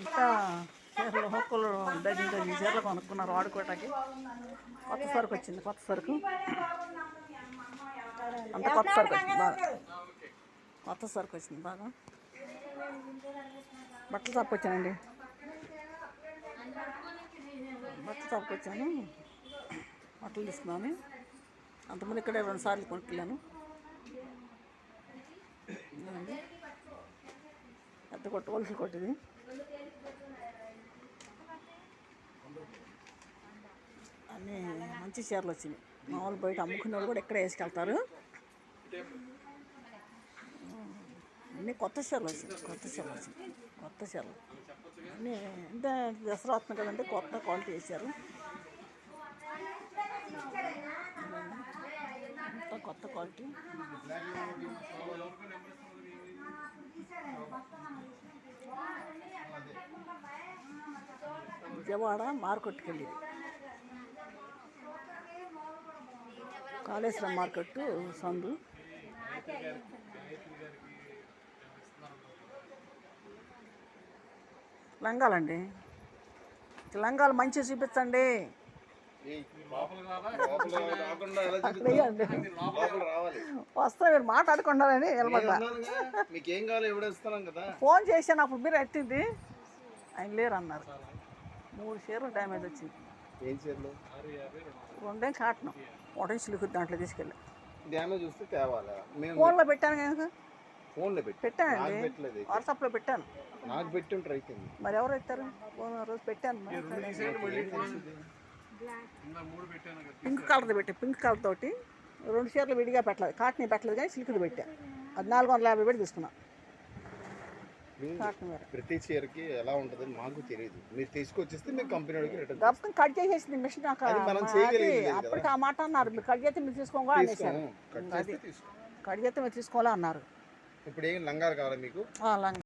ఇంకా చీరలు హొక్కలు dozen dozen చీరలు కొనుక్కున్నారు వాడుకోవటానికి. కొత్త సరుకు వచ్చింది, కొత్త సరుకు అంత కొత్త సరుకు వచ్చింది బాగా. కొత్త సరుకు వచ్చింది బాగా. బట్టలు షాప్కి వచ్చానండి, బట్టలు షాప్కి వచ్చాను. బట్టలు తీసుకున్నాను. అంతకుముందు ఇక్కడే 2 సార్లు కొనుక్కెళ్ళాను. పెద్ద కొట్టు, హోల్సేల్ కొట్టు ఇది. అన్నీ మంచి చీరలు వచ్చినాయి. మామూలు బయట అమ్ముకునే వాళ్ళు కూడా ఎక్కడ వేసుకెళ్తారు. అన్నీ కొత్త చీరలు వచ్చినాయి, కొత్త చీరలు వచ్చినాయి, కొత్త చీరలు అన్నీ. అంటే దసరా వస్తుంది కదంటే కొత్త క్వాలిటీ వేసారు. అంతా కొత్త క్వాలిటీ. విజయవాడ మార్కెట్కి వెళ్ళి, కాళేశ్వరం మార్కెట్టు సందు. లంగాలండి, లంగాలు మంచిగా చూపించండి. వస్తా, మీరు మాట్లాడుకున్నారని ఫోన్ చేశాను. అప్పుడు మీరు ఎట్టింది, ఆయన లేరు అన్నారు. 3 చీరలు డ్యామేజ్ వచ్చింది. ఏం చీరలు? 2 కాటను, 1 సిల్క్ దాంట్లో తీసుకెళ్ళి డ్యామేజ్ వస్తే తేవాలా? ఫోన్లో పెట్టాను కదా. ఫోన్లో పెట్టానండి, వాట్సాప్లో పెట్టాను. నాకు పెట్టి ఉంటారు అయితే. మరి ఎవరు ఎత్తారు? రోజు పెట్టాను. పింక్ కలర్ది పెట్టా, పింక్ కలర్ తోటి 2 చీరలు విడిగా పెట్టలేదు. కాటన్ పెట్టలేదు కానీ సిల్క్ది పెట్టా. అది 450 పెట్టి తీసుకున్నా. కాటన్ వేరే. ప్రతి చీరకి ఎలా ఉంటుందని మాకు తెలియదు. మీరు తీసుకొచ్చేస్తే మేము కంపెనీ రిటర్న్ గప్పని కట్ చేసేసింది మిషన్. అప్పటికి ఆ మాట అన్నారు, మీరు కట్ చేస్తే మీరు తీసుకోగా అనేసారు. కట్ చేస్తే మీరు తీసుకోవాలా అన్నారు. ఇప్పుడు ఏం లంగాలు కావాలా మీకు? లంగా